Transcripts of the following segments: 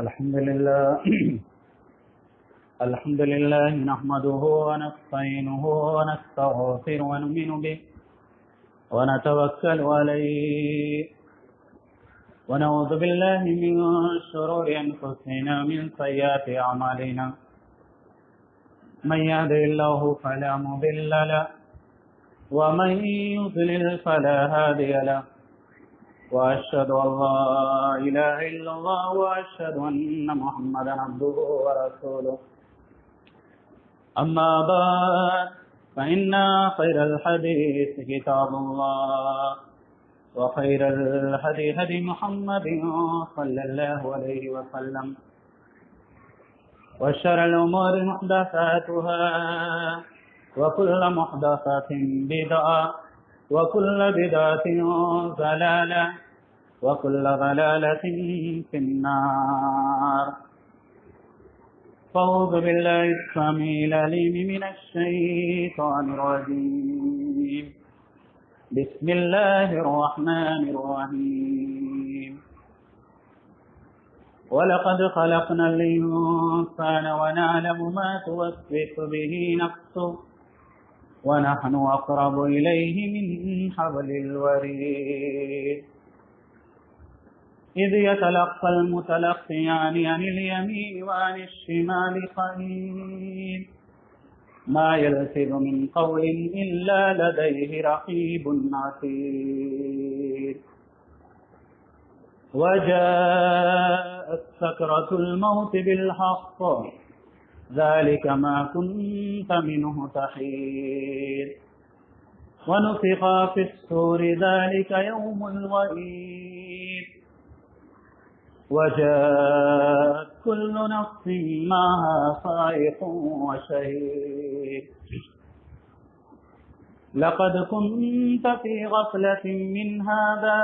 الحمد لله نحمده ونستعينه ونستغفره ونؤمن به ونتوكل عليه ونعوذ بالله من شرور أنفسنا ومن سيئات أعمالنا من يهده الله فلا مضل له ومن يضلل فلا هادي له وأشهد أن لا إله إلا الله وأشهد أن محمدا عبده ورسوله أما بعد فإن خير الحديث كتاب الله وخير الهدي هدي محمد صلى الله عليه وسلم وشر الأمور محدثاتها وكل محدثة بدعة وكل بدعة ضلالة وكل ضلالة في النار. أعوذ بالله السميع العليم من الشيطان الرجيم. بسم الله الرحمن الرحيم. ولقد خلقنا الإنسان ونعلم ما توسوس به نفسه ونحن أقرب إليه من حبل الوريد إذ يتلقى المتلقيان عن اليمين وعن الشمال قعيد ما يلفظ من قول إلا لديه رقيب عتيد. وجاءت سكرة الموت بالحق ذلك ما كنت منه تحيد ونفخ في الصور ذلك يوم الوعيد وجاءت كل نفس معها سائق وشهيد. لقد كنت في غفلة من هذا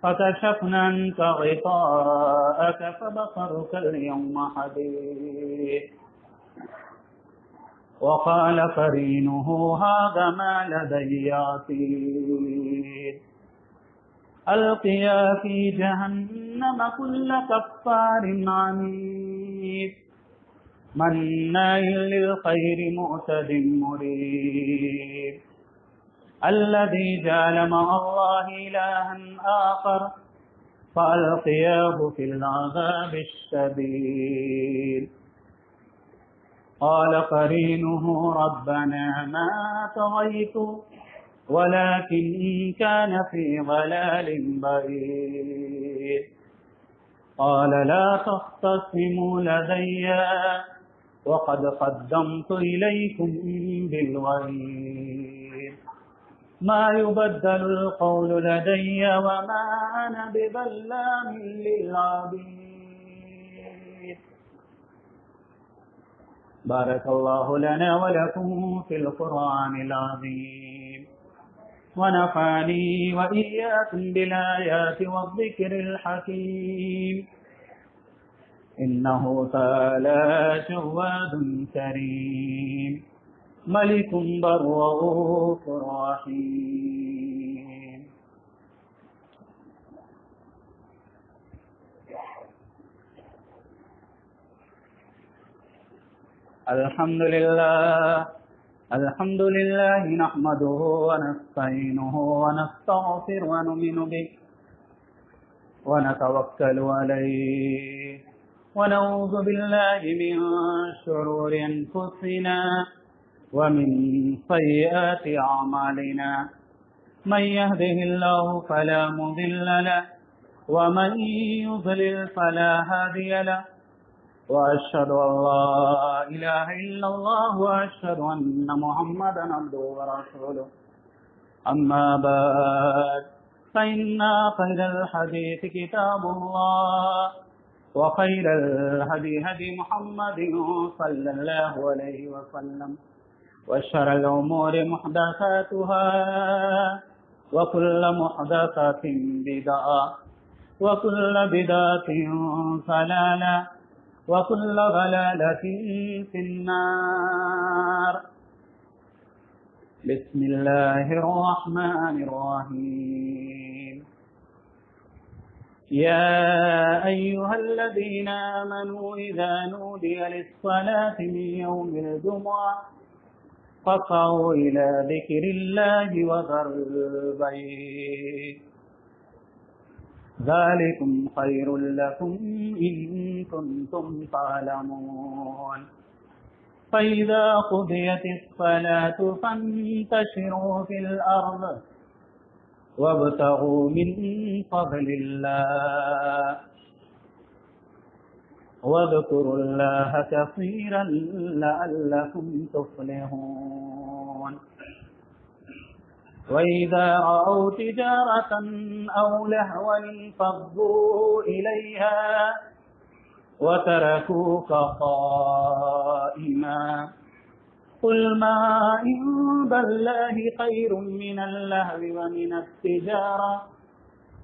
فكشفنا عنك غطاءك فبصرك اليوم حديد. وقال قرينه هذا ما لدي عتيد. ألقيا في جهنم كل كفار عنيد مناع للخير معتد مريب الذي جعل مع الله إلها آخر فألقياه في العذاب الشديد. قال قرينه ربنا ما طغيته ولكن كان في ضلال بعيد. قال لا تختصموا لدي وقد قدمت إليكم بالوعيد ما يبدل القول لدي وما أنا بظلام للعبيد. بارك الله لنا ولكم في القرآن العظيم ونفعني وإياكم بالآيات والذكر الحكيم إنه تعالى جواد كريم ملك بر رؤوف رحيم. الحمد لله نحمده ونستعينه ونستغفره ونؤمن به ونتوكل عليه ونعوذ بالله من شرور أنفسنا ومن سيئات أعمالنا من يهده الله فلا مضل له ومن يضلل فلا هادي له وأشهد أن لا إله إلا الله وأشهد أن محمدا عبده ورسوله. أما بعد فإن خير الحديث كتاب الله وخير الهدي هدي محمد صلى الله عليه وسلم وشر الأمور محدثاتها وكل محدثة بدعة وكل بدعة ضلالة وكل ضلالة في النار. بسم الله الرحمن الرحيم. يا أيها الذين آمنوا إذا نودي للصلاة من يوم الجمعة فاسعوا إلى ذكر الله وذروا البيع ذلكم خير لكم إن كنتم تعلمون فإذا قضيت الصلاة فانتشروا في الأرض وابتغوا من فضل الله واذكروا الله كثيرا لعلكم تفلحون وإذا رأوا تجارة أو لهوا انفضوا إليها وتركوك قائما قل ما عند الله خير من اللهو ومن التجارة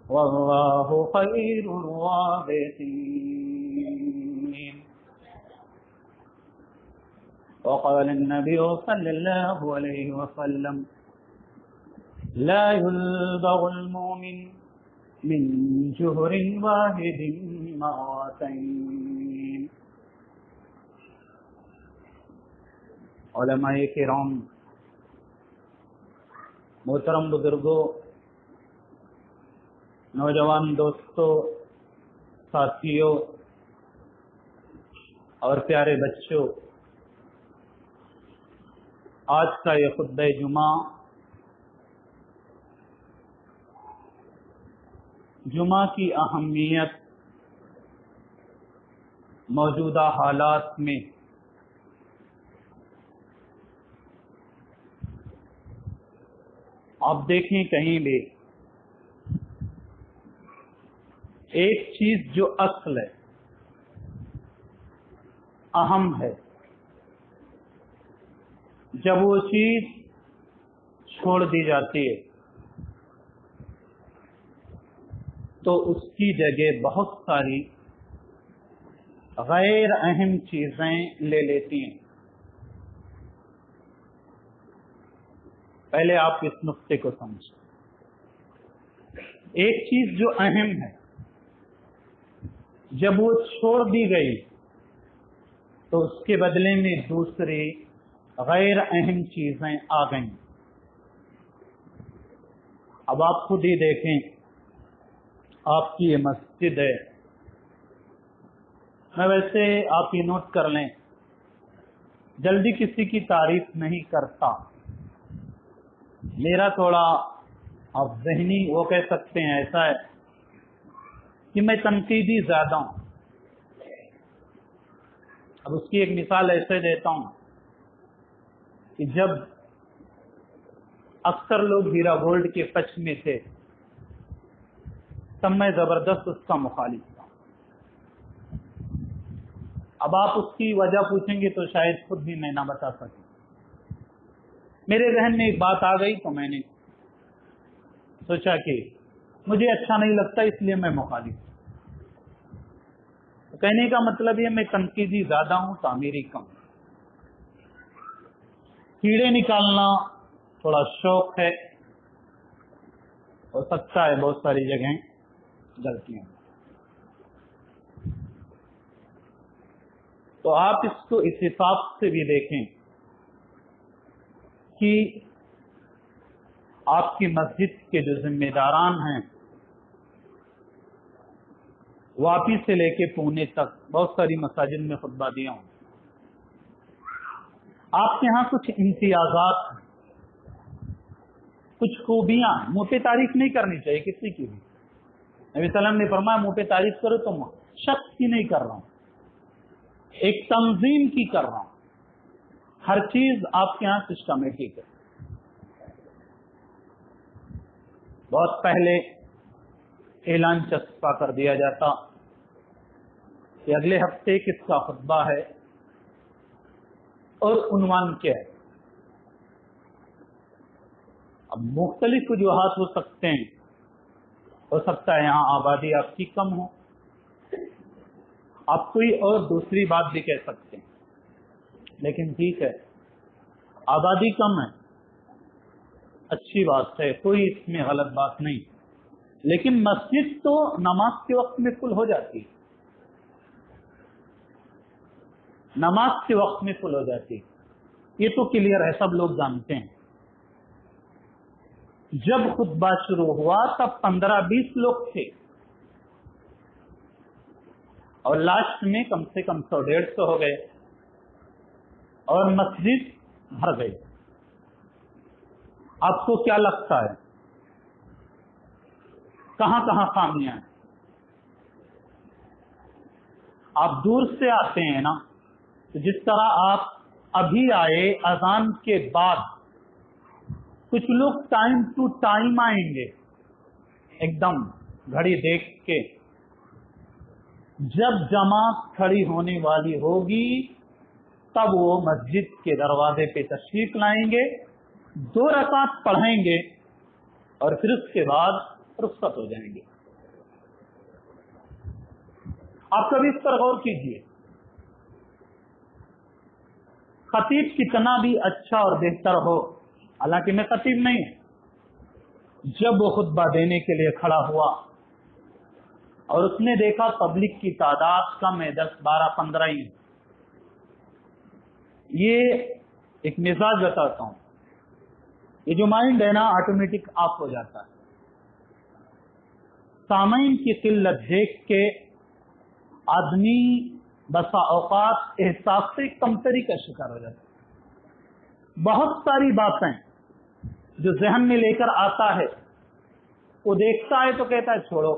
والله خير الرازقين وقال النبي صلى الله عليه وسلم لا يلدغ المؤمن من جهر واحد مرتين. علماء کرام، محترم بزرگوں، نوجوان دوستوں، ساتھیوں اور پیارے بچوں، آج کا یہ خطبہ جمعہ جمعہ کی اہمیت موجودہ حالات میں آپ دیکھیں کہیں بھی ایک چیز جو اصل ہے، اہم ہے، جب وہ چیز چھوڑ دی جاتی ہے تو اس کی جگہ بہت ساری غیر اہم چیزیں لے لیتی ہیں. پہلے آپ اس نقطے کو سمجھیں. ایک چیز جو اہم ہے جب وہ چھوڑ دی گئی تو اس کے بدلے میں دوسری غیر اہم چیزیں آ گئیں. اب آپ خود ہی دیکھیں، آپ کی یہ مسجد ہے، میں ویسے آپ یہ نوٹ کر لیں، جلدی کسی کی تعریف نہیں کرتا. میرا تھوڑا آپ ذہنی وہ کہہ سکتے ہیں ایسا ہے کہ میں تنقیدی زیادہ ہوں. اب اس کی ایک مثال ایسے دیتا ہوں کہ جب اکثر لوگ ہیرا گولڈ کے ٹچ میں تھے تب میں زبردست اس کا مخالف تھا. اب آپ اس کی وجہ پوچھیں گے تو شاید خود بھی میں نہ بتا سکوں. میرے ذہن میں ایک بات آ گئی تو میں نے سوچا کہ مجھے اچھا نہیں لگتا، اس لیے میں مخالف ہوں. کہنے کا مطلب یہ میں تنقیدی زیادہ ہوں، تعمیری کم. کیڑے نکالنا تھوڑا شوق ہے، ہو سکتا ہے بہت ساری جگہیں غلطیاں. تو آپ اس کو اس حساب سے بھی دیکھیں کہ آپ کی مسجد کے جو ذمہ داران ہیں، واپی سے لے کے پونے تک بہت ساری مساجد میں خطبہ دیا ہوں. آپ کے ہاں کچھ امتیازات ہیں، کچھ خوبیاں ہیں. منہ پہ تعریف نہیں کرنی چاہیے کسی کی بھی. نبی صلی اللہ علیہ وسلم نے فرمایا منہ پہ تعریف کرو تو شخص کی نہیں کر رہا ہوں، ایک تنظیم کی کر رہا ہوں. ہر چیز آپ کے ہاں سسٹمیٹک ہے. بہت پہلے اعلان چسپاں کر دیا جاتا کہ اگلے ہفتے کس کا خطبہ ہے اور عنوان کیا ہے. اب مختلف وجوہات ہو سکتے ہیں، ہو سکتا ہے یہاں آبادی آپ کی کم ہو، آپ کوئی اور دوسری بات بھی کہہ سکتے ہیں. لیکن ٹھیک ہے، آبادی کم ہے، اچھی بات ہے، کوئی اس میں غلط بات نہیں. لیکن مسجد تو نماز کے وقت میں فل ہو جاتی ہے، نماز کے وقت میں فل ہو جاتی ہے، یہ تو کلیئر ہے، سب لوگ جانتے ہیں۔ جب خطبہ شروع ہوا تب 15-20 لوگ تھے، اور لاسٹ میں کم سے کم 100-150 ہو گئے اور مسجد بھر گئی۔ آپ کو کیا لگتا ہے کہاں کہاں خامیاں ہیں؟ آپ دور سے آتے ہیں نا، تو جس طرح آپ ابھی آئے اذان کے بعد، کچھ لوگ ٹائم ٹو ٹائم آئیں گے، ایک دم گھڑی دیکھ کے، جب جماعت کھڑی ہونے والی ہوگی تب وہ مسجد کے دروازے پہ تشریف لائیں گے، 2 رکعت پڑھیں گے اور پھر اس کے بعد رخصت ہو جائیں گے۔ آپ کبھی اس پر غور کیجیے، خطیب کتنا بھی اچھا اور بہتر ہو، حالانکہ میں خطیب نہیں ہوں، جب وہ خطبہ دینے کے لیے کھڑا ہوا اور اس نے دیکھا پبلک کی تعداد کم ہے، 10 12 15 ہی، یہ ایک مزاج بتاتا ہوں، یہ جو مائنڈ ہے نا آٹومیٹک آف ہو جاتا ہے۔ سامعین کی قلت دیکھ کے آدمی بسا اوقات احساس سے کمتری کا شکار ہو جاتا ہے۔ بہت ساری باتیں جو ذہن میں لے کر آتا ہے، وہ دیکھتا ہے تو کہتا ہے چھوڑو،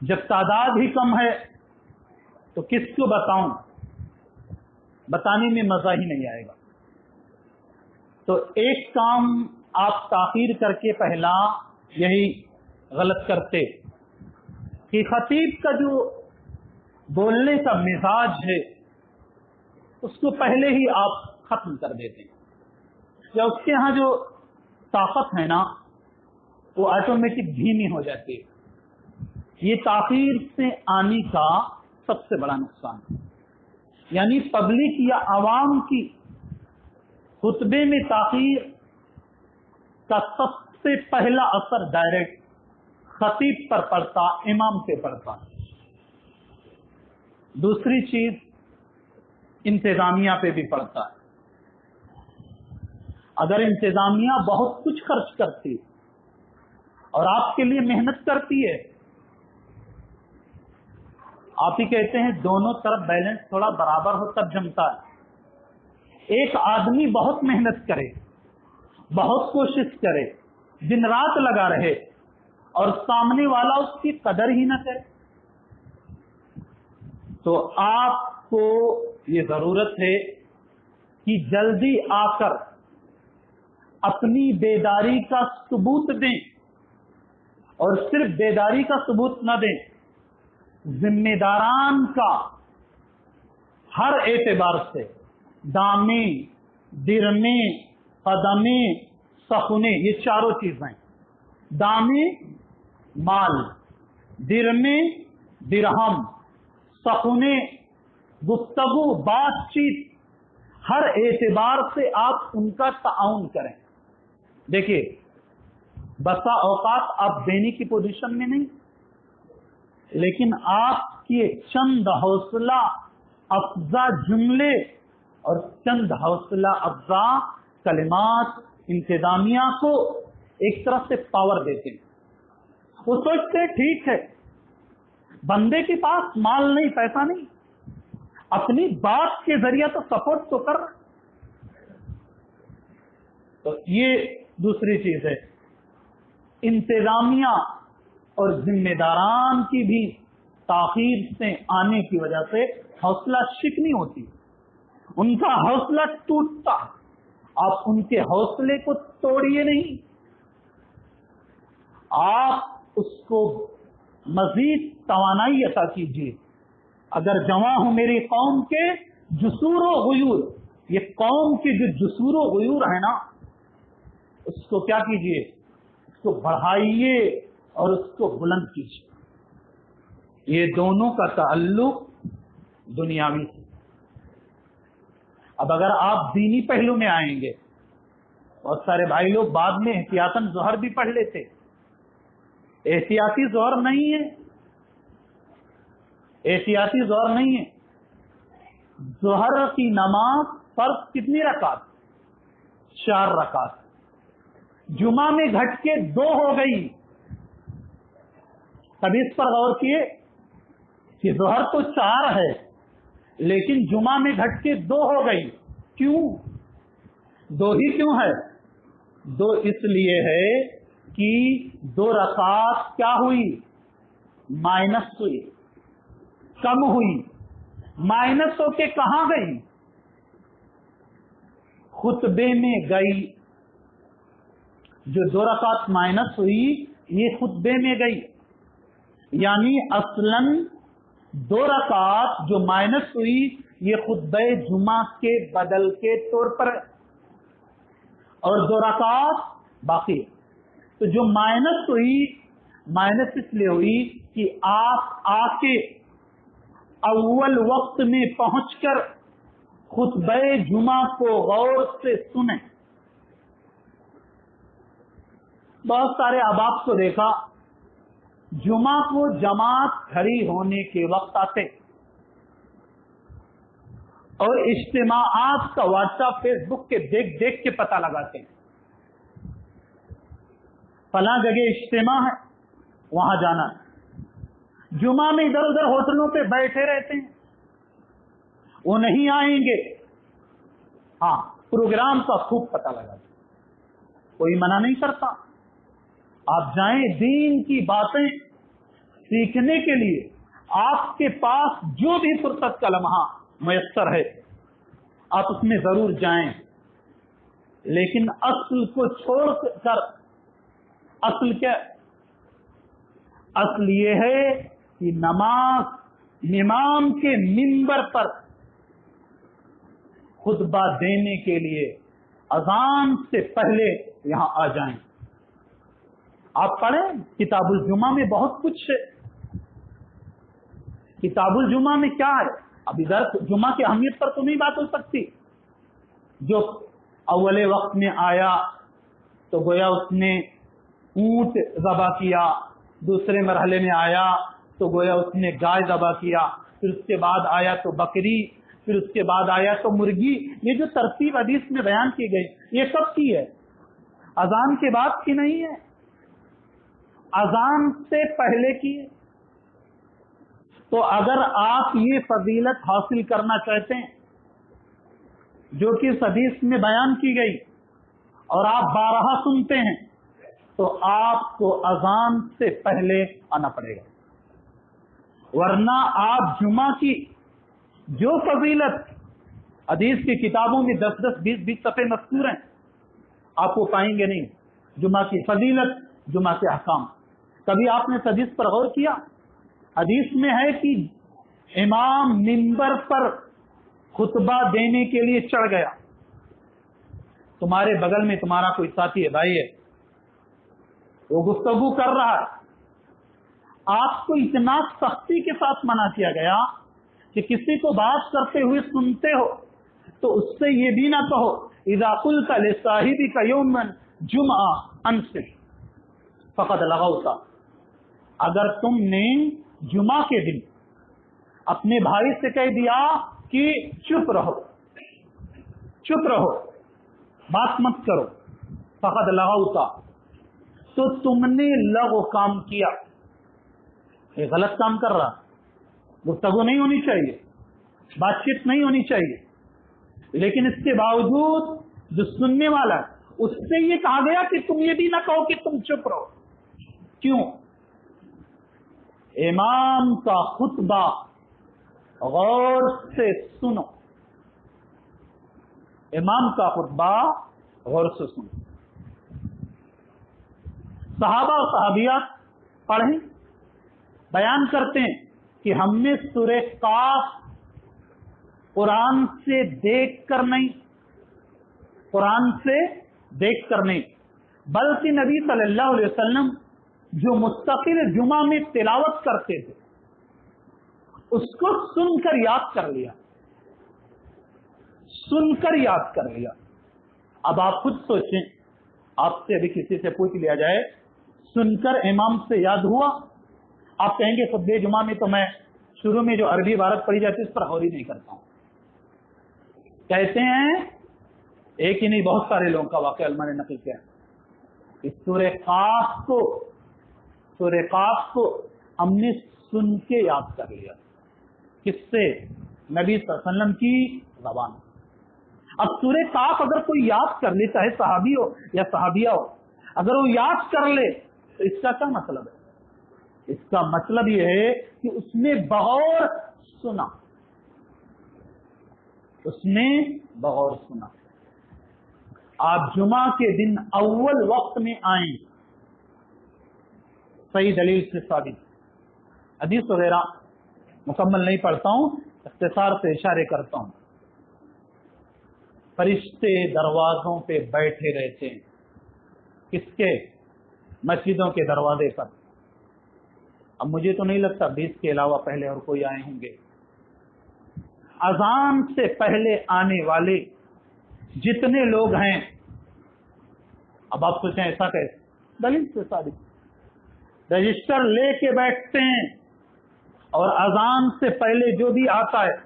جب تعداد ہی کم ہے تو کس کو بتاؤں، بتانے میں مزہ ہی نہیں آئے گا۔ تو ایک کام آپ تاخیر کر کے پہلا یہی غلط کرتے کہ خطیب کا جو بولنے کا مزاج ہے اس کو پہلے ہی آپ ختم کر دیتے ہیں، یا اس کے ہاں جو طاقت ہے نا وہ آٹومیٹک دھیمی ہو جاتی ہے۔ یہ تاخیر سے آنے کا سب سے بڑا نقصان ہے، یعنی پبلک یا عوام کی خطبے میں تاخیر کا سب سے پہلا اثر ڈائریکٹ خطیب پر پڑتا، امام پہ پڑتا۔ دوسری چیز انتظامیہ پہ بھی پڑتا ہے۔ اگر انتظامیہ بہت کچھ خرچ کرتی اور آپ کے لیے محنت کرتی ہے، آپ ہی کہتے ہیں دونوں طرف بیلنس تھوڑا برابر ہو تب جمتا ہے۔ ایک آدمی بہت محنت کرے، بہت کوشش کرے، دن رات لگا رہے، اور سامنے والا اس کی قدر ہی نہ کرے، تو آپ کو یہ ضرورت ہے کہ جلدی آ کر اپنی بیداری کا ثبوت دیں، اور صرف بیداری کا ثبوت نہ دیں، ذمہ داران کا ہر اعتبار سے دامے، درمے، قدمے، سخنے، یہ چاروں چیزیں، دامے مال، درمے درہم، سخنے گفتگو، بات چیت، ہر اعتبار سے آپ ان کا تعاون کریں۔ دیکھیے بسا اوقات آپ دینے کی پوزیشن میں نہیں، لیکن آپ کی چند حوصلہ افزا جملے اور چند حوصلہ افزا کلمات انتظامیہ کو ایک طرح سے پاور دیتے ہیں۔ وہ سوچتے ٹھیک ہے بندے کے پاس مال نہیں، پیسہ نہیں، اپنی بات کے ذریعہ تو سپورٹ تو کر رہا۔ تو یہ دوسری چیز ہے، انتظامیہ اور ذمہ داران کی بھی تاخیر سے آنے کی وجہ سے حوصلہ شکنی ہوتی، ان کا حوصلہ ٹوٹتا، آپ ان کے حوصلے کو توڑیے نہیں، آپ اس کو مزید توانائی عطا کیجیے۔ اگر جواں ہوں میری قوم کے جسور و غیور، یہ قوم کے جو جسور و غیور ہے نا، اس کو کیا کیجیے، اس کو بڑھائیے اور اس کو بلند کیجیے۔ یہ دونوں کا تعلق دنیاوی سے۔ اب اگر آپ دینی پہلو میں آئیں گے، بہت سارے بھائی لوگ بعد میں احتیاطاً ظہر بھی پڑھ لیتے، احتیاطی ظہر نہیں ہے، احتیاطی ظہر نہیں ہے۔ ظہر کی نماز فرض کتنی رکعت؟ 4 رکعت۔ جمعہ میں گھٹ کے 2 ہو گئی۔ کبھی اس پر غور کیے کہ ظہر تو 4 ہے لیکن جمعہ میں گھٹ کے 2 ہو گئی، کیوں؟ 2 ہی کیوں ہے؟ 2 اس لیے ہے کہ 2 رکعت کیا ہوئی؟ مائنس ہوئی، کم ہوئی۔ مائنس ہو کے کہاں گئی؟ خطبے میں گئی۔ جو 2 رکعت مائنس ہوئی یہ خطبے میں گئی، یعنی اصلاً 2 رکعت جو مائنس ہوئی یہ خطبہ جمعہ کے بدل کے طور پر ہے، اور 2 رکعت باقی۔ تو جو مائنس ہوئی، مائنس اس لیے ہوئی کہ آپ آ کے اول وقت میں پہنچ کر خطبہ جمعہ کو غور سے سنیں۔ بہت سارے احباب کو دیکھا جمعہ کو جماعت کھڑی ہونے کے وقت آتے اور اجتماعات کا واٹس ایپ فیس بک کے دیکھ دیکھ کے پتہ لگاتے ہیں، فلاں جگہ اجتماع ہے وہاں جانا ہے۔ جمعہ میں ادھر ادھر ہوٹلوں پہ بیٹھے رہتے ہیں، وہ نہیں آئیں گے، ہاں پروگرام کا خوب پتہ لگاتے، کوئی منع نہیں کرتا، آپ جائیں۔ دین کی باتیں سیکھنے کے لیے آپ کے پاس جو بھی فرصت کا لمحہ میسر ہے آپ اس میں ضرور جائیں، لیکن اصل کو چھوڑ کر، اصل کیا؟ اصل یہ ہے کہ نماز امام کے منبر پر خطبہ دینے کے لیے اذان سے پہلے یہاں آ جائیں۔ آپ پڑھیں کتاب الجمعہ میں بہت کچھ ہے۔ کتاب الجمعہ میں کیا ہے؟ اب ادھر جمعہ کی اہمیت پر تو نہیں بات ہو سکتی۔ جو اول وقت میں آیا تو گویا اس نے اونٹ ذبح کیا، دوسرے مرحلے میں آیا تو گویا اس نے گائے ذبح کیا، پھر اس کے بعد آیا تو بکری، پھر اس کے بعد آیا تو مرغی۔ یہ جو ترتیب حدیث میں بیان کی گئی یہ کب کی ہے؟ اذان کے بعد کی نہیں ہے، اذان سے پہلے کی ہے۔ تو اگر آپ یہ فضیلت حاصل کرنا چاہتے ہیں جو کہ اس حدیث میں بیان کی گئی اور آپ بارہا سنتے ہیں تو آپ کو اذان سے پہلے آنا پڑے گا، ورنہ آپ جمعہ کی جو فضیلت حدیث کی کتابوں میں 10-10 20-20 صفحے مذکور ہیں آپ کو پائیں گے نہیں۔ جمعہ کی فضیلت، جمعہ کے احکام، کبھی آپ نے اس حدیث پر غور کیا؟ حدیث میں ہے کہ امام منبر پر خطبہ دینے کے لیے چڑھ گیا، تمہارے بغل میں تمہارا کوئی ساتھی ہے، بھائی ہے، وہ گفتگو کر رہا ہے، آپ کو اتنا سختی کے ساتھ منع کیا گیا کہ کسی کو بات کرتے ہوئے سنتے ہو تو اس سے یہ بھی نہ کہو اذا قلت لصاحبک یوما جمعہ انصت فقد لغوت۔ اگر تم نے جمعہ کے دن اپنے بھائی سے کہہ دیا کہ چپ رہو، چپ رہو، بات مت کرو، فقد لغوت، تو تم نے لغو کام کیا، یہ غلط کام کر رہا، گفتگو نہیں ہونی چاہیے، بات چیت نہیں ہونی چاہیے، لیکن اس کے باوجود جو سننے والا ہے اس سے یہ کہا گیا کہ تم یہ بھی نہ کہو کہ تم چپ رہو۔ کیوں؟ امام کا خطبہ غور سے سنو، امام کا خطبہ غور سے سنو۔ صحابہ و صحابیات پڑھیں، بیان کرتے ہیں کہ ہم نے سورہ قاف قرآن سے دیکھ کر نہیں، قرآن سے دیکھ کر نہیں، بلکہ نبی صلی اللہ علیہ وسلم جو مستقل جمعہ میں تلاوت کرتے تھے اس کو سن کر یاد کر لیا، سن کر یاد کر لیا۔ اب آپ خود سوچیں، آپ سے ابھی کسی سے پوچھ لیا جائے سن کر امام سے یاد ہوا. آپ کہیں گے خطبہ جمعہ میں تو میں شروع میں جو عربی عبارت پڑھی جاتی ہے اس پر غور ہی نہیں کرتا ہوں. کہتے ہیں ایک ہی نہیں بہت سارے لوگوں کا واقعہ علماء نے نقل کیا. اس سورہ قاف کو ہم نے سن کے یاد کر لیا. کس سے؟ نبی صلی اللہ علیہ وسلم کی زبان. اب سورہ قاف اگر کوئی یاد کر لے، چاہے صحابی ہو یا صحابیہ ہو، اگر وہ یاد کر لے تو اس کا کیا مطلب ہے؟ اس کا مطلب یہ ہے کہ اس نے بغور سنا. آپ جمعہ کے دن اول وقت میں آئیں، صحیح دلیل سے ثابت. حدیث وغیرہ مکمل نہیں پڑھتا ہوں، اختصار سے اشارے کرتا ہوں. فرشتے دروازوں پہ بیٹھے رہتے ہیں. کس کے؟ مسجدوں کے دروازے پر. اب مجھے تو نہیں لگتا 20 کے علاوہ پہلے اور کوئی آئے ہوں گے. اذان سے پہلے آنے والے جتنے لوگ ہیں، اب آپ سوچیں ایسا کیسے؟ دلیل سے ثابت. رجسٹر لے کے بیٹھتے ہیں اور اذان سے پہلے جو بھی آتا ہے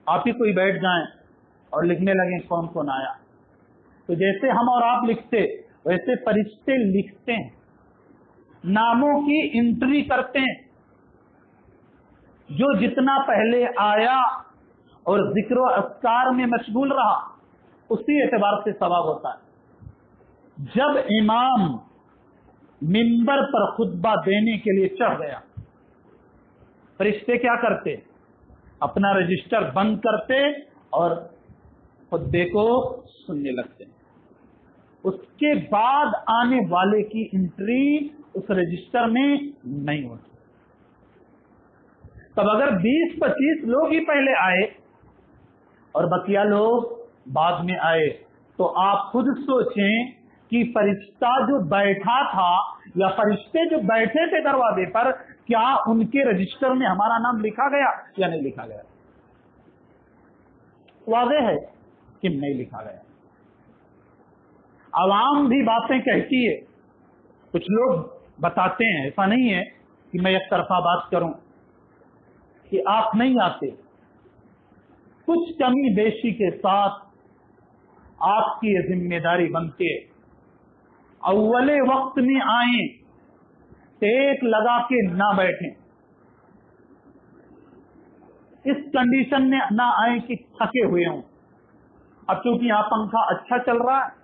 آپ ہی کوئی بیٹھ جائیں اور لکھنے لگیں کون کون آیا. تو جیسے ہم اور آپ لکھتے ویسے فرشتے لکھتے ہیں، ناموں کی انٹری کرتے ہیں. جو جتنا پہلے آیا اور ذکر و اذکار میں مشغول رہا اسی اعتبار سے ثواب ہوتا ہے. جب امام منبر پر خطبہ دینے کے لیے چڑھ گیا، فرشتے کیا کرتے؟ اپنا رجسٹر بند کرتے اور خطبے کو سننے لگتے. اس کے بعد آنے والے کی انٹری اس رجسٹر میں نہیں ہوتی. تب اگر 20-25 لوگ ہی پہلے آئے اور بقیہ لوگ بعد میں آئے تو آپ خود سوچیں کہ فرشتہ جو بیٹھا تھا یا فرشتے جو بیٹھے تھے دروازے پر، کیا ان کے رجسٹر میں ہمارا نام لکھا گیا یا نہیں لکھا گیا؟ واضح ہے کہ نہیں لکھا گیا. عوام بھی باتیں کہتی ہے، کچھ لوگ بتاتے ہیں. ایسا نہیں ہے کہ میں ایک طرفہ بات کروں کہ آپ نہیں آتے. کچھ کمی بیشی کے ساتھ آپ کی یہ ذمہ داری بنتی ہے اول وقت میں آئیں، ٹیک لگا کے نہ بیٹھیں. اس کنڈیشن میں نہ آئیں کہ تھکے ہوئے ہوں. اب چونکہ یہاں پنکھا اچھا چل رہا ہے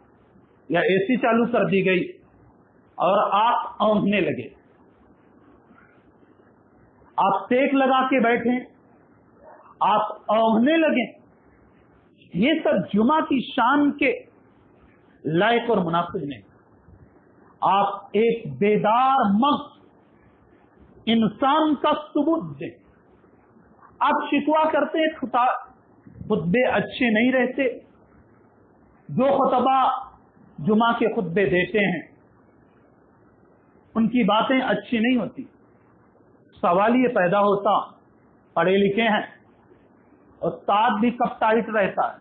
یا اے سی چالو کر دی گئی اور آپ اونگنے لگے، آپ ٹیک لگا کے بیٹھیں، آپ اونگنے لگیں، یہ سب جمعہ کی شان کے لائق اور مناسب نہیں. آپ ایک بیدار مغز انسان کا ثبوت دیں. آپ شکوا کرتے ہیں خطبے اچھے نہیں رہتے. جو خطبہ جمعہ کے خطبے دیتے ہیں ان کی باتیں اچھی نہیں ہوتی. سوال یہ پیدا ہوتا، پڑھے لکھے ہیں، استاد بھی کب ٹائٹ رہتا ہے؟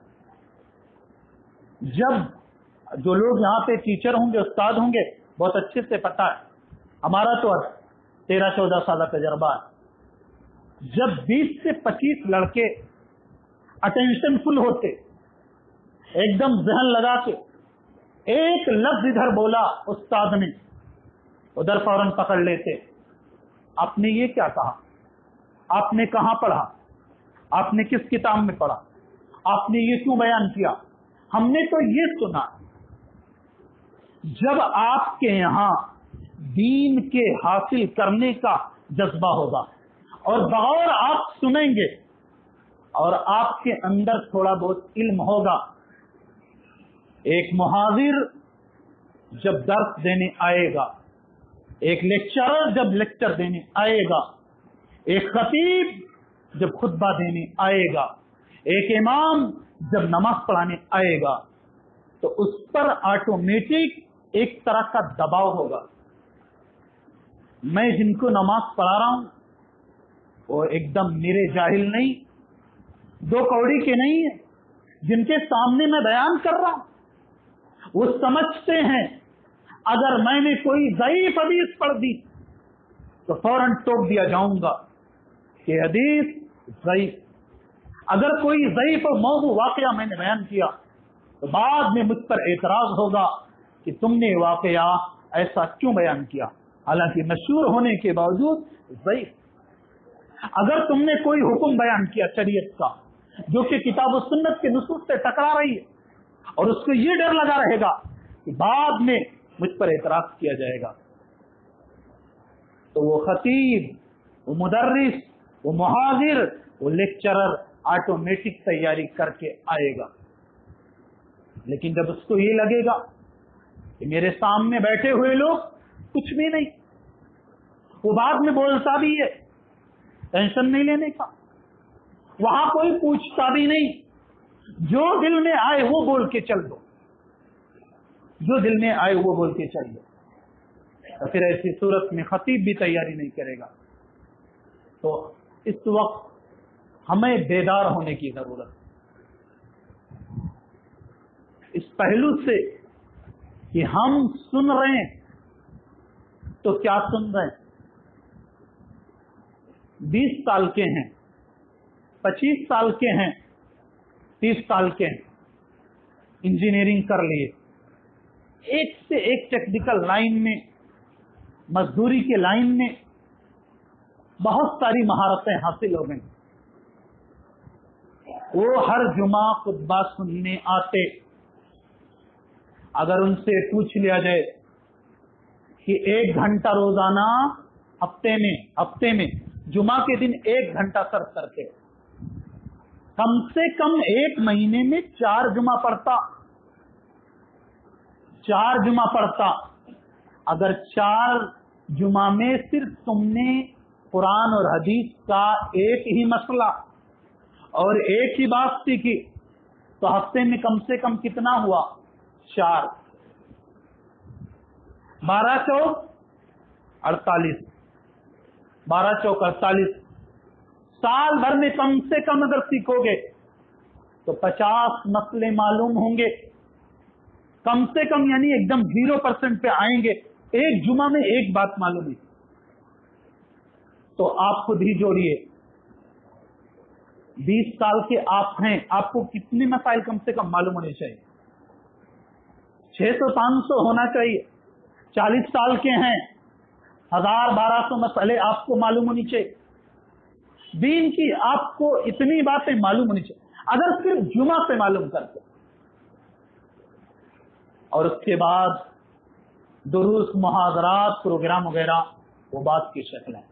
جب جو لوگ یہاں پہ ٹیچر ہوں گے، استاد ہوں گے، بہت اچھے سے پتا ہے. ہمارا تو 13-14 سالہ تجربہ ہے. جب 20 سے 25 لڑکے اٹینشن فل ہوتے، ایک دم ذہن لگا کے ایک لفظ ادھر بولا استاد نے، ادھر فوراً پکڑ لیتے. آپ نے یہ کیا کہا؟ آپ نے کہاں پڑھا؟ آپ نے کس کتاب میں پڑھا؟ آپ نے یہ کیوں بیان کیا؟ ہم نے تو یہ سنا. جب آپ کے یہاں دین کے حاصل کرنے کا جذبہ ہوگا اور بغور آپ سنیں گے اور آپ کے اندر تھوڑا بہت علم ہوگا. ایک محاضر جب درس دینے آئے گا، ایک لیکچرر جب لیکچر دینے آئے گا، ایک خطیب جب خطبہ دینے آئے گا، ایک امام جب نماز پڑھانے آئے گا، تو اس پر آٹومیٹک ایک طرح کا دباؤ ہوگا. میں جن کو نماز پڑھا رہا ہوں وہ ایک دم میرے جاہل نہیں، 2 کوڑی کے نہیں ہیں. جن کے سامنے میں بیان کر رہا ہوں وہ سمجھتے ہیں اگر میں نے کوئی ضعیف حدیث پڑھ دی تو فوراً ٹوک دیا جاؤں گا کہ حدیث ضعیف. اگر کوئی ضعیف و موضوع واقعہ میں نے بیان کیا تو بعد میں مجھ پر اعتراض ہوگا کہ تم نے واقعہ ایسا کیوں بیان کیا حالانکہ مشہور ہونے کے باوجود ضعیف. اگر تم نے کوئی حکم بیان کیا شریعت کا جو کہ کتاب و سنت کے نصوص سے ٹکرا رہی ہے اور اس کو یہ ڈر لگا رہے گا کہ بعد میں مجھ پر اعتراض کیا جائے گا تو وہ خطیب، وہ مدرس، وہ محاضر، وہ لیکچرر آٹومیٹک تیاری کر کے آئے گا. لیکن جب اس کو یہ لگے گا کہ میرے سامنے بیٹھے ہوئے لوگ کچھ بھی نہیں، وہ بعد میں بولتا بھی ہے، ٹینشن نہیں لینے کا، وہاں کوئی پوچھتا بھی نہیں، جو دل میں آئے وہ بول کے چل دو، جو دل میں آئے وہ بول کے چل دو. تو پھر ایسی صورت میں خطیب بھی تیاری نہیں کرے گا. تو اس وقت ہمیں بیدار ہونے کی ضرورت ہے اس پہلو سے کہ ہم سن رہے ہیں تو کیا سن رہے ہیں. 20 سال کے ہیں، 25 سال کے ہیں، 30 سال کے ہیں، انجینئرنگ کر لیے، ایک سے ایک ٹیکنیکل لائن میں، مزدوری کے لائن میں بہت ساری مہارتیں حاصل ہو گئیں. وہ ہر جمعہ خطبہ سننے آتے. اگر ان سے پوچھ لیا جائے کہ 1 گھنٹہ روزانہ ہفتے میں جمعہ کے دن 1 گھنٹہ صرف کرتے، کم سے کم 1 مہینے میں 4 جمعہ پڑھتا. 4 جمعہ پڑھتا. اگر 4 جمعہ میں صرف تم نے قرآن اور حدیث کا ایک ہی مسئلہ اور ایک ہی بات سیکھی تو ہفتے میں کم سے کم کتنا ہوا؟ 4. 12 چوک 48، 12 چوک 48. سال بھر میں کم سے کم اگر سیکھو گے تو 50 مسئلے معلوم ہوں گے کم سے کم، یعنی ایک دم 0% پہ آئیں گے. ایک جمعہ میں ایک بات معلوم ہے. تو آپ خود ہی جوڑیے، 20 سال کے آپ ہیں، آپ کو کتنے مسائل کم سے کم معلوم ہونے چاہیے؟ 600-500 ہونا چاہیے. 40 سال کے ہیں، 1000-1200 مسئلے آپ کو معلوم ہونی چاہیے. دین کی آپ کو اتنی باتیں معلوم ہونی چاہیے اگر صرف جمعہ سے معلوم کرتے. اور اس کے بعد دروس، محاضرات، پروگرام وغیرہ وہ بات کی شکل ہے.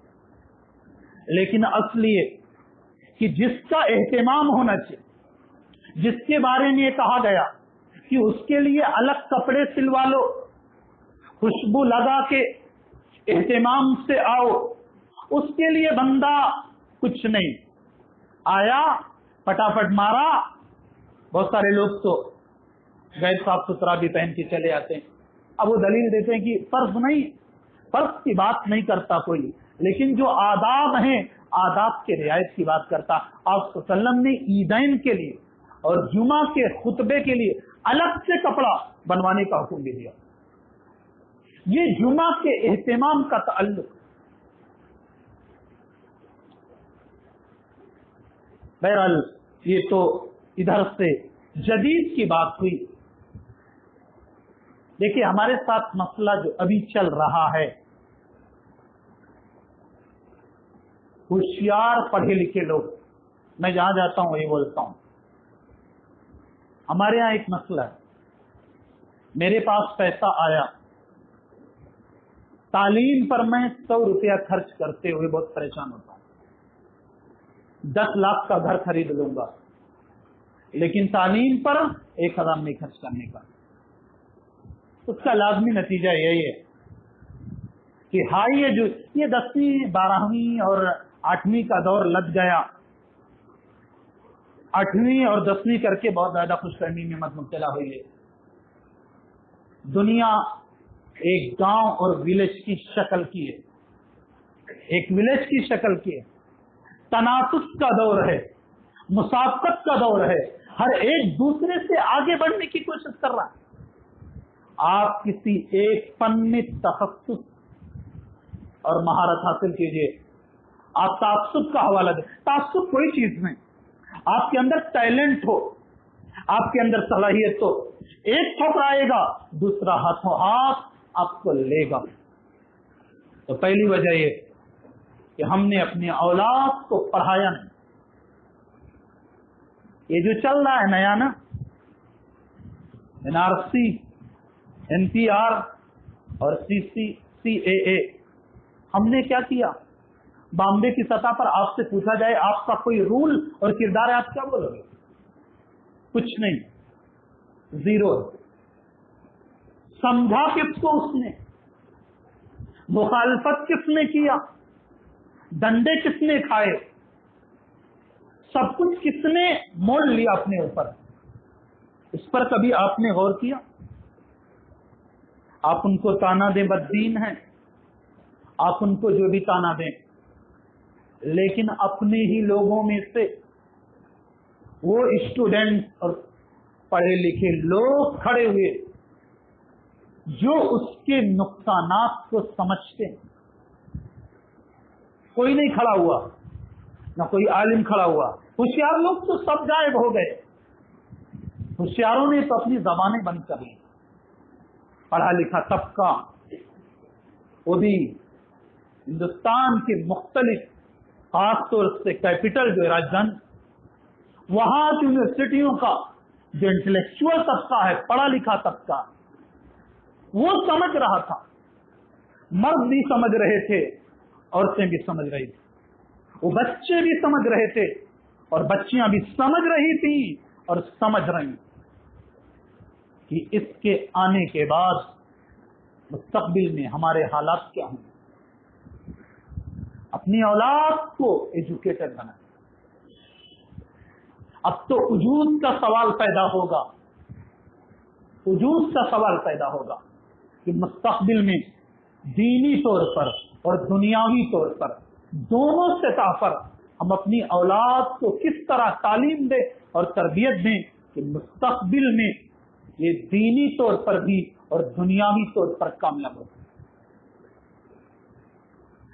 لیکن اصل یہ کہ جس کا اہتمام ہونا چاہیے، جس کے بارے میں یہ کہا گیا کہ اس کے لیے الگ کپڑے سلوا لو، خوشبو لگا کے اہتمام سے آؤ، اس کے لیے بندہ کچھ نہیں آیا، پٹافٹ مارا. بہت سارے لوگ تو غیر صاف ستھرا بھی پہن کے چلے آتے ہیں. اب وہ دلیل دیتے ہیں کہ فرض نہیں، فرض کی بات نہیں کرتا کوئی، لیکن جو آداب ہیں آداب کے رعایت کی بات کرتا. آپ صلی اللہ علیہ وسلم نے عیدین کے لیے اور جمعہ کے خطبے کے لیے الگ سے کپڑا بنوانے کا حکم بھی دیا. یہ جمعہ کے اہتمام کا تعلق. بہرحال یہ تو ادھر سے جدید کی بات ہوئی. دیکھیے ہمارے ساتھ مسئلہ جو ابھی چل رہا ہے، ہوشیار پڑھے لکھے لوگ، میں جہاں جاتا ہوں وہی بولتا ہوں. ہمارے ہاں ایک مسئلہ ہے، میرے پاس پیسہ آیا، تعلیم پر میں 100 روپیہ خرچ کرتے ہوئے بہت پریشان ہوتا ہوں. 10 لاکھ کا گھر خرید لوں گا لیکن تعلیم پر 1000 نہیں خرچ کرنے کا. اس کا لازمی نتیجہ یہی ہے کہ ہائی جو یہ 10ویں 12ویں اور 8ویں کا دور لگ گیا، 8ویں اور 10ویں کر کے بہت زیادہ خوش فہمی میں مت مبتلا ہوئی ہے. دنیا ایک گاؤں اور ولیج کی شکل کی ہے، ایک ولیج کی شکل کی ہے. تنافس کا دور ہے، مسابقت کا دور ہے، ہر ایک دوسرے سے آگے بڑھنے کی کوشش کر رہا ہے. آپ کسی ایک فن میں تخصص اور مہارت حاصل کیجئے. آپ تعصب کا حوالہ دیں. تعصب کوئی چیز نہیں. آپ کے اندر ٹیلنٹ ہو, آپ کے اندر صلاحیت ہو, ایک ٹھکرائے گا دوسرا ہاتھوں ہاتھ آپ کو لے گا. تو پہلی وجہ یہ کہ ہم نے اپنی اولاد کو پڑھایا نہیں. یہ جو چل رہا ہے نیا نا, NRC, NPR اور CAA, ہم نے کیا کیا؟ بامبے کی سطح پر آپ سے پوچھا جائے آپ کا کوئی رول اور کردار ہے, آپ کیا بولو گے؟ کچھ نہیں, زیرو. سمجھا کس کو اس نے؟ مخالفت کس نے کیا؟ ڈنڈے کس نے کھائے؟ سب کچھ کس نے مول لیا اپنے اوپر؟ اس پر کبھی آپ نے غور کیا؟ آپ ان کو تانا دیں بددین ہیں, آپ ان کو جو بھی تانا دیں, لیکن اپنے ہی لوگوں میں سے وہ اسٹوڈنٹ اور پڑھے لکھے لوگ کھڑے ہوئے جو اس کے نقصانات کو سمجھتے ہیں. کوئی نہیں کھڑا ہوا, نہ کوئی عالم کھڑا ہوا. ہوشیار لوگ تو سب غائب ہو گئے. ہوشیاروں نے تو اپنی زبانیں بند کر لی. پڑھا لکھا طبقہ, وہ بھی ہندوستان کے مختلف, خاص طور سے کیپٹل جو ہے راجدھانی, وہاں کی یونیورسٹیوں کا جو انٹلیکچوئل طبقہ ہے, پڑھا لکھا طبقہ, وہ سمجھ رہا تھا. مرد بھی سمجھ رہے تھے, عورتیں بھی سمجھ رہی تھی, وہ بچے بھی سمجھ رہے تھے اور بچیاں بھی سمجھ رہی تھیں اور سمجھ رہی کہ اس کے آنے کے بعد مستقبل میں ہمارے حالات کیا ہوں. اپنی اولاد کو ایجوکیٹڈ بنائیں. اب تو وجود کا سوال پیدا ہوگا, وجود کا سوال پیدا ہوگا کہ مستقبل میں دینی طور پر اور دنیاوی طور پر دونوں سطح پر ہم اپنی اولاد کو کس طرح تعلیم دیں اور تربیت دیں کہ مستقبل میں یہ دینی طور پر بھی اور دنیاوی طور پر کامیاب ہو.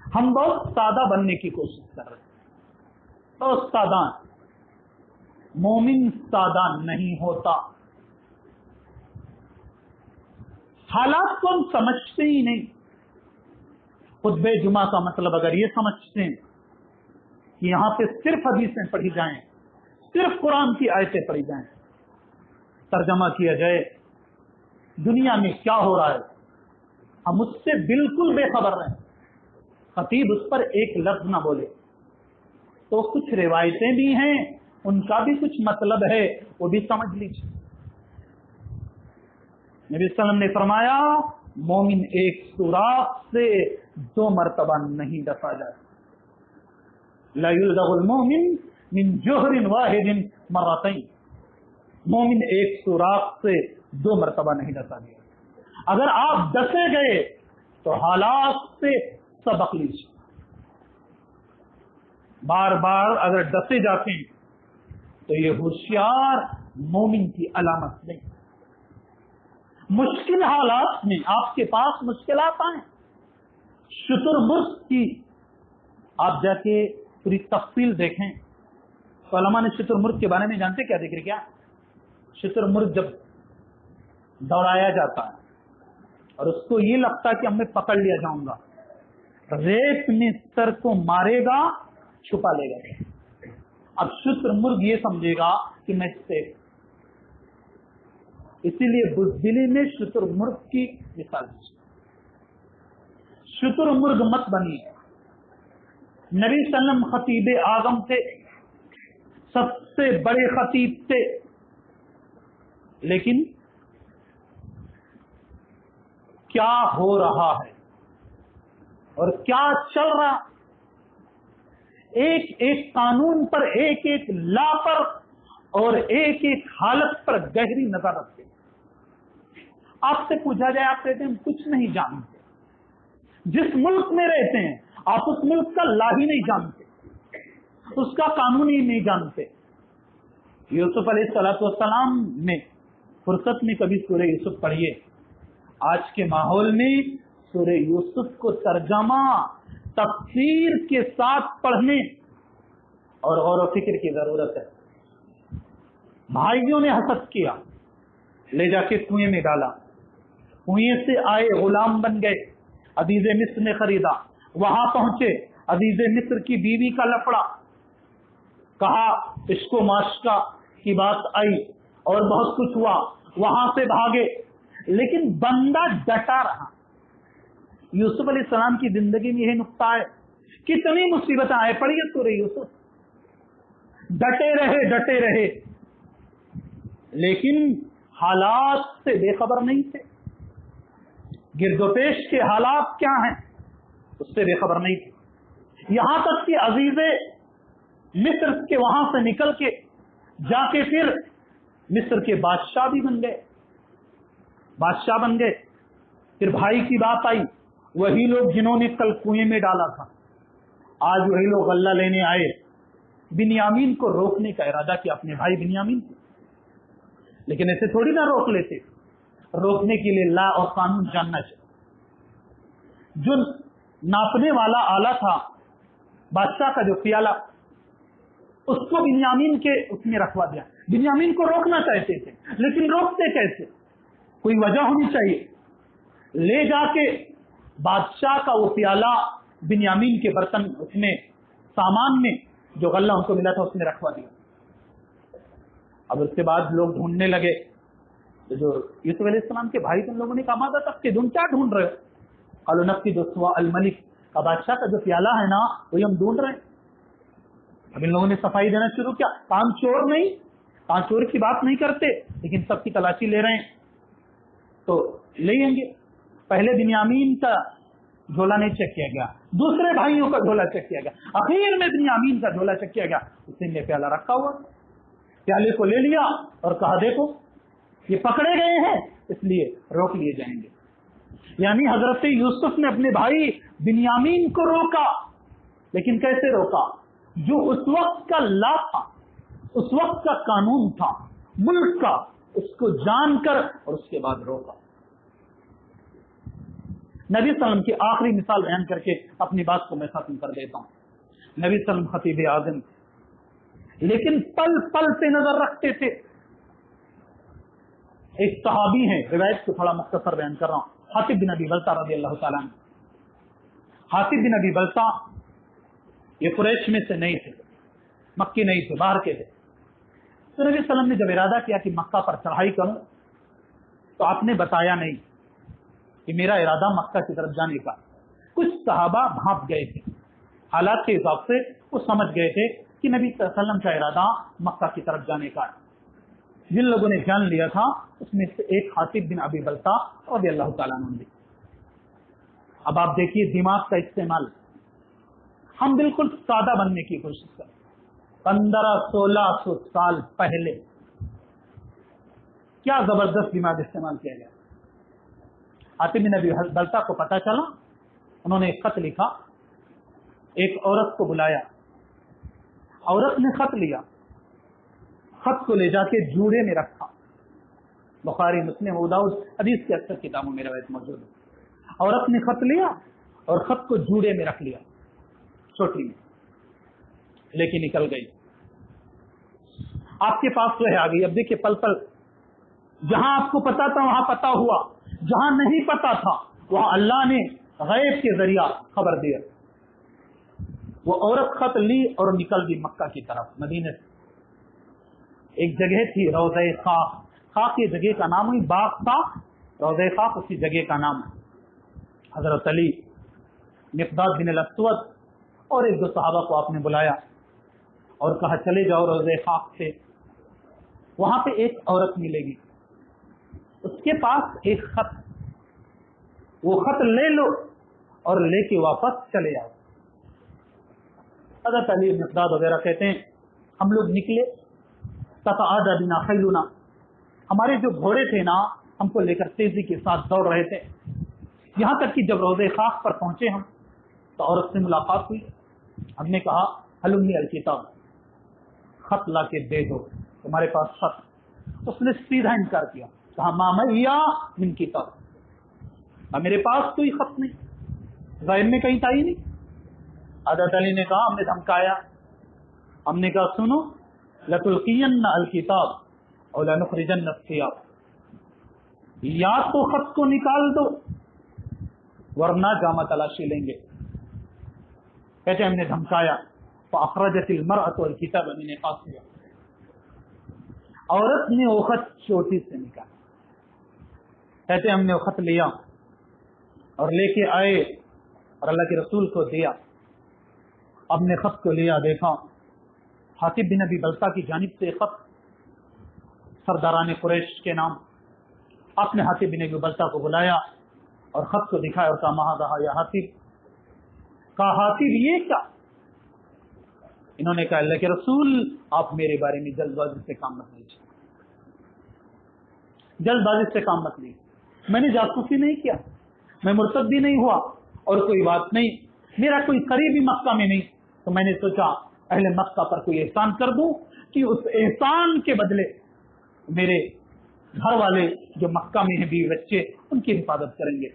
ہم بہت سادہ بننے کی کوشش کر رہے ہیں, بہت سادہ. مومن سادہ نہیں ہوتا. حالات کو ہم سمجھتے ہی نہیں. خطبہ جمعہ کا مطلب اگر یہ سمجھتے ہیں کہ یہاں پہ صرف حدیثیں پڑھی جائیں, صرف قرآن کی آیتیں پڑھی جائیں, ترجمہ کیا جائے دنیا میں کیا ہو رہا ہے, ہم اس سے بالکل بے خبر رہیں, خطیب اس پر ایک لفظ نہ بولے, تو کچھ روایتیں بھی ہیں, ان کا بھی کچھ مطلب ہے, وہ بھی سمجھ لیجیے. نبی صلی اللہ علیہ وسلم نے فرمایا مومن ایک سوراخ سے 2 مرتبہ نہیں ڈسا جائے. لا یلدغ المؤمن من جوہر واحد مرتين. مومن ایک سوراخ سے 2 مرتبہ نہیں ڈسا گیا. اگر آپ ڈسے گئے تو حالات سے سبق لیجیے. بار بار اگر ڈسے جاتے ہیں تو یہ ہوشیار مومن کی علامت نہیں. مشکل حالات میں آپ کے پاس مشکلات آئیں, شتر مرغ کی آپ جا کے پوری تفصیل دیکھیں. تو علماء نے شتر مرغ کے بارے میں جانتے کیا ذکر کیا؟ شتر مرغ جب دوڑایا جاتا ہے اور اس کو یہ لگتا ہے کہ ہم میں پکڑ لیا جاؤں گا, ریت میں سر کو مارے گا, چھپا لے گا. اب شتر مرغ یہ سمجھے گا کہ میں سیف. اسی لیے بزدلی میں شتر مرغ کی مثال دیجیے. شتر مرغ مت بنیے. نبی صلی اللہ علیہ وسلم خطیب اعظم تھے, سب سے بڑے خطیب تھے, لیکن کیا ہو رہا ہے اور کیا چل رہا, ایک ایک قانون پر, ایک ایک لا پر اور ایک ایک حالت پر گہری نظر رکھتے. آپ سے پوچھا جائے آپ کہتے ہیں کچھ نہیں جانتے. جس ملک میں رہتے ہیں آپ اس ملک کا لا ہی نہیں جانتے, اس کا قانون ہی نہیں جانتے. یوسف علیہ السلام میں فرصت میں کبھی سورہ یوسف پڑھیے, آج کے ماحول میں سورہ یوسف کو ترجمہ تفسیر کے ساتھ پڑھنے اور غور و فکر کی ضرورت ہے. بھائیوں نے حسد کیا, لے جا کے کنویں میں ڈالا, کنویں سے آئے غلام بن گئے, عزیز مصر نے خریدا, وہاں پہنچے, عزیز مصر کی بیوی کا لفڑا, کہا عشق و معاشقہ کی بات آئی اور بہت کچھ ہوا, وہاں سے بھاگے, لیکن بندہ ڈٹا رہا. یوسف علیہ السلام کی زندگی میں یہ نقطہ ہے, کتنی مصیبتیں آئے, پڑھیے سورہ یوسف, ڈٹے رہے لیکن حالات سے بے خبر نہیں تھے. گرد و پیش کے حالات کیا ہیں اس سے بے خبر نہیں تھے. یہاں تک کہ عزیز مصر کے وہاں سے نکل کے جا کے پھر مصر کے بادشاہ بھی بن گئے. پھر بھائی کی بات آئی, وہی لوگ جنہوں نے کل کنویں میں ڈالا تھا آج وہی لوگ غلہ لینے آئے. بنیامین کو روکنے کا ارادہ کیا, اپنے بھائی بنیامین کو, لیکن ایسے تھوڑی نہ روک لیتے. روکنے کے لیے لا اور قانون جاننا چاہیے. جو ناپنے والا آلہ تھا, بادشاہ کا جو پیالہ, اس کو بنیامین کے اس میں رکھوا دیا. بنیامین کو روکنا چاہتے تھے لیکن روکتے کیسے, کوئی وجہ ہونی چاہیے. لے جا کے بادشاہ کا وہ پیالہ بنیامین کے برتن اس میں سامان میں جو غلہ ان کو ملا تھا اس میں رکھوا دیا. اب اس کے بعد لوگ ڈھونڈنے لگے, جو یوسف علیہ السلام کے بھائی تم لوگوں نے کہا ماذا تفقدون, کیا ڈھونڈ رہے ہو؟ قالوا نفقد سواء الملک, کا بادشاہ کا جو پیالہ ہے نا وہی ہم ڈھونڈ رہے ہیں. اب ان لوگوں نے صفائی دینا شروع کیا. کام چور نہیں, کام چور کی بات نہیں کرتے, لیکن سب کی تلاشی لے رہے ہیں تو لے لیں گے. پہلے بنیامین کا جھولا نہیں چیک کیا گیا, دوسرے بھائیوں کا جھولا چیک کیا گیا, اخیر میں بنیامین کا جھولا چیک کیا گیا. اس نے پیالہ رکھا ہوا, پیالے کو لے لیا اور کہا دیکھو یہ پکڑے گئے ہیں اس لیے روک لیے جائیں گے. یعنی حضرت یوسف نے اپنے بھائی بنیامین کو روکا, لیکن کیسے روکا؟ جو اس وقت کا لا تھا, اس وقت کا قانون تھا ملک کا, اس کو جان کر اور اس کے بعد روکا. نبی صلی اللہ علیہ وسلم کی آخری مثال بیان کر کے اپنی بات کو میں ختم کر دیتا ہوں. نبی صلی اللہ علیہ وسلم خطیب اعظم, لیکن پل پل پہ نظر رکھتے تھے. ایک صحابی ہیں, روایت کو تھوڑا مختصر بیان کر رہا ہوں, حاطب بن ابی بلتہ رضی اللہ تعالیٰ عنہ. حاطب بن ابی بلتہ یہ قریش میں سے نہیں تھے, مکی نہیں تھے, باہر کے تھے. تو نبی صلی اللہ علیہ وسلم نے جب ارادہ کیا کہ مکہ پر چڑھائی کروں تو آپ نے بتایا نہیں کہ میرا ارادہ مکہ کی طرف جانے کا. کچھ صحابہ بھانپ گئے تھے, حالات کے حساب سے وہ سمجھ گئے تھے کہ نبی صلی اللہ علیہ وسلم کا ارادہ مکہ کی طرف جانے کا ہے. جن لوگوں نے جان لیا تھا اس میں سے ایک حاطب بن ابی بلتہ رضی اللہ تعالیٰ عنہ. اب آپ دیکھیے دماغ کا استعمال, ہم بالکل سادہ بننے کی کوشش کریں. 1500-1600 سال پہلے کیا زبردست دماغ استعمال کیا گیا. حاطب بن ابی بلتہ کو پتا چلا, انہوں نے ایک خط لکھا, ایک عورت کو بلایا, عورت نے خط لیا, خط کو لے جا کے جوڑے میں رکھا. بخاری مسلم ابو داؤد حدیث کے اکثر کتابوں میں روایت موجود ہے. عورت نے خط لیا اور خط کو جوڑے میں رکھ لیا, چھوٹی میں لے کے نکل گئی. آپ کے پاس وہ ہے آ گئی. اب دیکھیے پل پل, جہاں آپ کو پتا تھا وہاں پتا ہوا, جہاں نہیں پتا تھا وہاں اللہ نے غیب کے ذریعہ خبر دیا. وہ عورت خط لی اور نکل گئی مکہ کی طرف, مدینے سے. ایک جگہ تھی روضہ خاک, خاک یہ جگہ کا نام ہوئی, باغ تھا, روضہ خاک اسی جگہ کا نام ہے. حضرت علی, مقداد بن الاسود اور ایک دو صحابہ کو آپ نے بلایا اور کہا چلے جاؤ روضہ خاک سے, وہاں پہ ایک عورت ملے گی, اس کے پاس ایک خط, وہ خط لے لو اور لے کے واپس چلے جاؤ. حضرت علی, مقداد وغیرہ کہتے ہیں ہم لوگ نکلے, تقاعد بنا خیلنا, ہمارے جو گھوڑے تھے نا ہم کو لے کر تیزی کے ساتھ دوڑ رہے تھے. یہاں تک کہ جب روضہ خاک پر پہنچے ہم تو عورت سے ملاقات ہوئی. ہم نے کہا حلمی الکتاب, خط لا کے دے دو, تمہارے پاس خط. اس نے سیدھا انکار کیا, کہا ما معیا من کتاب, اب میرے پاس کوئی خط نہیں, ظاہر میں کہیں تھا ہی نہیں. حضرت علی نے کہا, ہم نے دھمکایا, ہم نے کہا سنو, لَتُلْقِيَنَّ الْكِتَابَ أَوْ لَنُخْرِجَنَّ الثِّيَابَ, یا تو خط کو نکال دو ورنہ جامہ تلاشی لیں گے. کہتے ہم نے دھمکایا, فَأَخْرَجَتِ الْمَرْأَةُ الْكِتَابَ مِنْ قَاسِيَةٍ, عورت نے وہ خط چوٹی سے نکالا. کہتے ہم نے وہ خط لیا اور لے کے آئے اور اللہ کے رسول کو دیا. اب نے خط کو لیا, دیکھا حاطب بن ابی بلتہ کی جانب سے خط, سرداران قریش کے نام. آپ نے حاطب بن ابی بلتہ کو بلایا اور خط کو دکھایا اور کہا مہا رہا یا حاطب. کہا حاطب یہ کیا؟ انہوں نے کہا اللہ کے رسول آپ میرے بارے میں جلد بازی سے کام مت لیجیے, جلد بازی سے کام مت لیجیے. میں نے جاسوسی نہیں کیا, میں مرتد بھی نہیں ہوا, اور کوئی بات نہیں, میرا کوئی قریبی مکہ میں نہیں, تو میں نے سوچا اہل مکہ پر کوئی احسان کر دوں کہ اس احسان کے بدلے میرے گھر والے جو مکہ میں ہیں بیوی بچے ان کی حفاظت کریں گے.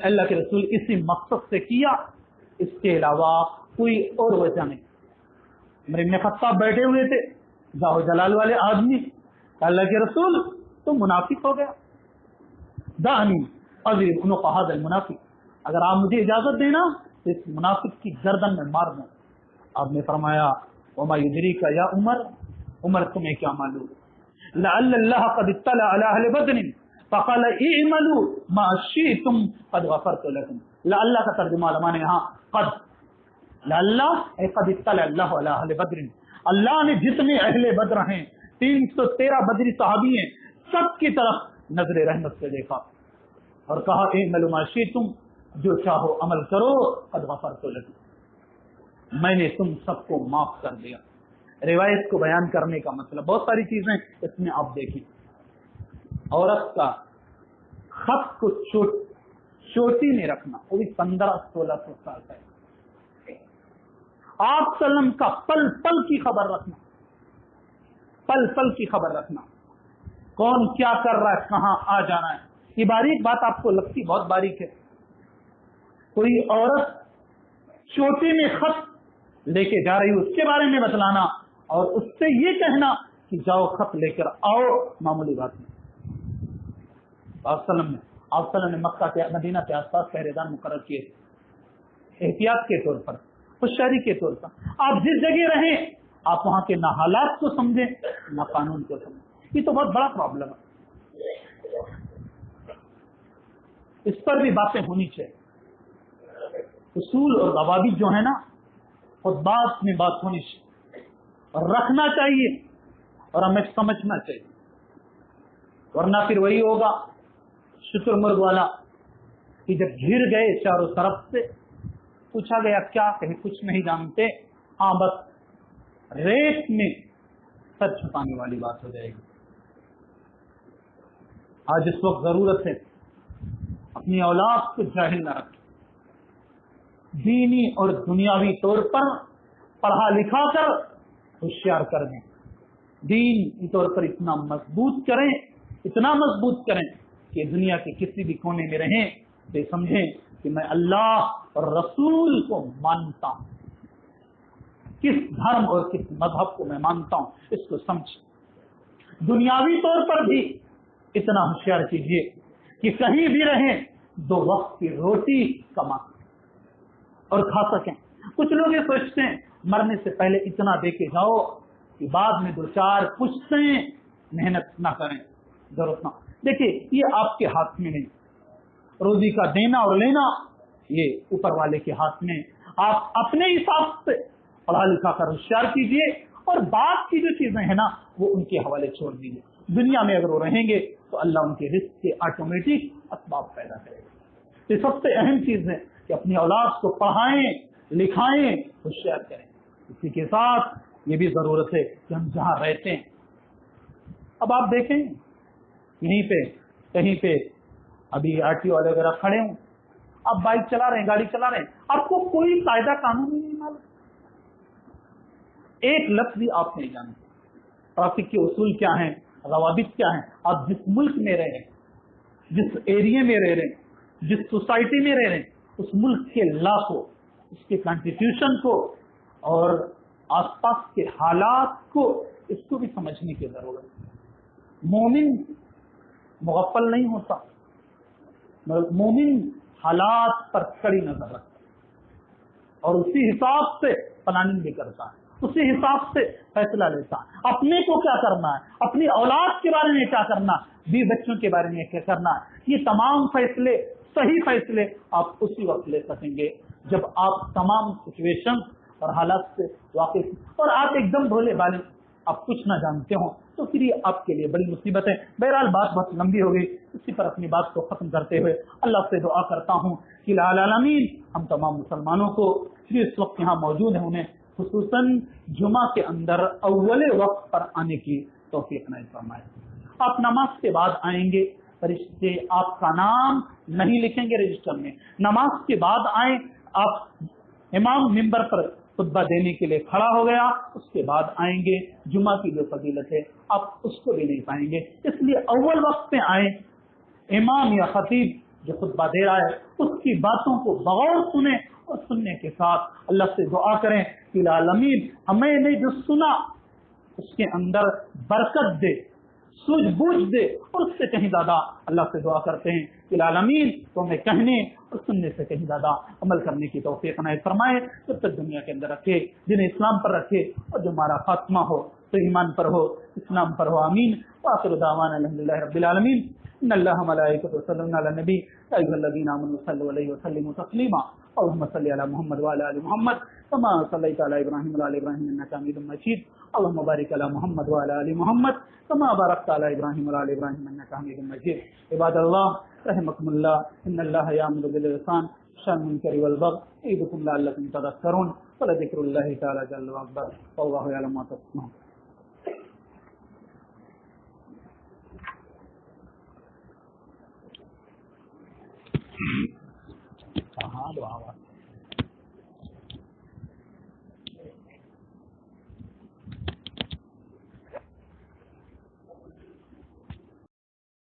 اللہ کے رسول اسی مقصد سے کیا, اس کے علاوہ کوئی اور وجہ نہیں. عمر بن خطاب بیٹھے ہوئے تھے, جاہ جلال والے آدمی. اللہ کے رسول تو منافق ہو گیا, دعنی اضرب عنق هذا المنافق, اگر آپ مجھے اجازت دینا تو اس منافق کی گردن میں مار دوں. آپ نے فرمایا وما يدريك یا عمر, عمر تمہیں کیا معلوم, لعل الله قد اطلع على اهل بدر فقال اعملوا ما شئتم قد غفرت لكم. لعل کا ترجمہ علماء نے یہاں قد, لعل قد اطلع الله على اهل بدر, اللہ نے جتنے اہل بدر ہیں 313 بدری صحابی ہیں سب کی طرف نظر رحمت سے دیکھا اور کہا اعملوا ما شئتم, جو چاہو عمل کرو, قد غفرت لكم, میں نے تم سب کو معاف کر دیا. روایت کو بیان کرنے کا مطلب بہت ساری چیزیں اس میں آپ دیکھیں. عورت کا خط کو چوٹی میں رکھنا وہ بھی 1500-1600 سال کا ہے. آپ سلم کا پل پل کی خبر رکھنا, پل پل کی خبر رکھنا, کون کیا کر رہا ہے, کہاں آ جانا ہے. یہ باریک بات آپ کو لگتی بہت باریک ہے. کوئی عورت چوٹی میں خط لے کے جا رہی, اس کے بارے میں بتلانا اور اس سے یہ کہنا کہ جاؤ خط لے کر آؤ, معمولی بات نہیں. آپ وسلم نے مکہ کے مدینہ کے آس پاس پہرے دار مقرر کیے احتیاط کے طور پر, ہوشیاری کے طور پر. آپ جس جگہ رہیں آپ وہاں کے نہ حالات کو سمجھیں نہ قانون کو سمجھیں. یہ تو بہت بڑا پرابلم ہے, اس پر بھی باتیں ہونی چاہیے. اصول اور ضوابط جو ہے نا خود بات میں بات ہونی چاہیے اور رکھنا چاہیے اور ہمیں سمجھنا چاہیے, ورنہ پھر وہی ہوگا شتر مرغ والا کہ جب گھر گئے چاروں طرف سے پوچھا گیا کیا کہیں, کچھ نہیں جانتے, ہاں بس ریت میں سر چھپانے والی بات ہو جائے گی. آج اس وقت ضرورت ہے اپنی اولاد کو جاہل نہ رکھیں, دینی اور دنیاوی طور پر پڑھا لکھا کر ہوشیار کر دیں. دین طور پر اتنا مضبوط کریں, اتنا مضبوط کریں کہ دنیا کے کسی بھی کونے میں رہیں تو سمجھیں کہ میں اللہ اور رسول کو مانتا ہوں, کس دھرم اور کس مذہب کو میں مانتا ہوں اس کو سمجھیں. دنیاوی طور پر بھی اتنا ہوشیار کیجیے کہ کہیں بھی رہیں 2 وقت کی روٹی کما اور کھا سکیں. کچھ لوگ یہ سوچتے ہیں مرنے سے پہلے اتنا دے کے جاؤ کہ بعد میں 2-4 پشتیں محنت نہ کریں. ضرورت نہ. دیکھیے یہ آپ کے ہاتھ میں نہیں, روزی کا دینا اور لینا یہ اوپر والے کے ہاتھ میں. آپ اپنے حساب سے پڑھا لکھا کر ہوشیار کیجیے اور بعد کی جو چیزیں ہیں نا وہ ان کے حوالے چھوڑ دیجیے. دنیا میں اگر وہ رہیں گے تو اللہ ان کے رزق کے آٹومیٹک اسباب پیدا کرے گا. یہ سب سے اہم چیز ہے کہ اپنی اولاد کو پڑھائیں لکھائیں ہوشیار کریں. اسی کے ساتھ یہ بھی ضرورت ہے کہ ہم جہاں رہتے ہیں, اب آپ دیکھیں یہیں پہ کہیں پہ ابھی آر ٹی او والے وغیرہ کھڑے ہوں, آپ بائک چلا رہے ہیں, گاڑی چلا رہے ہیں, آپ کو کوئی قاعدہ قانون نہیں معلوم, ایک لفظ بھی آپ نہیں جانتے. ٹریفک کے اصول کیا ہیں, ضوابط کیا ہیں, آپ جس ملک میں رہیں جس ایریا میں رہ رہے ہیں، جس سوسائٹی میں رہ رہے ہیں، اس ملک کے لا کو، اس کے کانسٹیٹیوشن کو اور آس پاس کے حالات کو، اس کو بھی سمجھنے کی ضرورت ہے۔ مومن مغفل نہیں ہوتا، مومن حالات پر کڑی نظر رکھتا ہے اور اسی حساب سے پلاننگ بھی کرتا ہے، اسی حساب سے فیصلہ لیتا ہے۔ اپنے کو کیا کرنا ہے، اپنی اولاد کے بارے میں کیا کرنا ہے، بیوی بچوں کے بارے میں کیا کرنا ہے، یہ تمام فیصلے، صحیح فیصلے آپ اسی وقت لے سکیں گے جب آپ تمام سچویشن اور حالات سے واقف، اور آپ ایک دم بھولے بالے، آپ کچھ نہ جانتے ہوں تو پھر یہ آپ کے لیے بڑی مصیبت ہے۔ بہرحال بات بہت لمبی ہو گئی، اسی پر اپنی بات کو ختم کرتے ہوئے اللہ سے دعا کرتا ہوں کہ العالمین ہم تمام مسلمانوں کو جو اس وقت یہاں موجود ہیں انہیں خصوصاً جمعہ کے اندر اول وقت پر آنے کی توفیق عنایت فرمائے۔ آپ نماز کے بعد آئیں گے، فرشتے آپ کا نام نہیں لکھیں گے رجسٹر میں، نماز کے بعد آئیں، آپ امام ممبر پر خطبہ دینے کے لیے کھڑا ہو گیا، اس کے بعد آئیں گے، جمعہ کی جو فضیلت ہے آپ اس کو بھی نہیں پائیں گے، اس لیے اول وقت میں آئیں، امام یا خطیب جو خطبہ دے رہا ہے اس کی باتوں کو بغور سنیں اور سننے کے ساتھ اللہ سے دعا کریں کہ العالمین ہمیں نے جو سنا اس کے اندر برکت دے، سوجھ بوجھ دے، اور اس سے کہیں زیادہ اللہ سے دعا کرتے ہیں کہ العالمین تو ہمیں کہنے اور سننے سے کہیں زیادہ عمل کرنے کی توفیق عنایت فرمائے، جب تک دنیا کے اندر رکھے، جنہیں اسلام پر رکھے، اور جو ہمارا خاتمہ ہو تو ایمان پر ہو، اسلام پر ہو، آمین۔ وآخر دعوانا الحمدللہ رب العالمین۔ ان اللہ ملائکۃ یصلون علی النبی یا ایھا الذین آمنوا صلوا علیہ وسلموا تسلیما۔ اللهم صل علی محمد وعلى ال محمد كما صليت على ابراہیم وعلى ال ابراہیم انك حمید مجید۔ اللهم بارک علی محمد وعلى ال محمد كما باركت على ابراہیم وعلى ال ابراہیم انك حمید مجید۔ عباد اللہ رحمکم اللہ، ان اللہ یامر بالاحسان والمنکر والبغی یعظکم لعلکم تذکرون، ولذکر اللہ تعالی جل وعلا واللہ یعلم ما تصنعون۔ ہاں دعا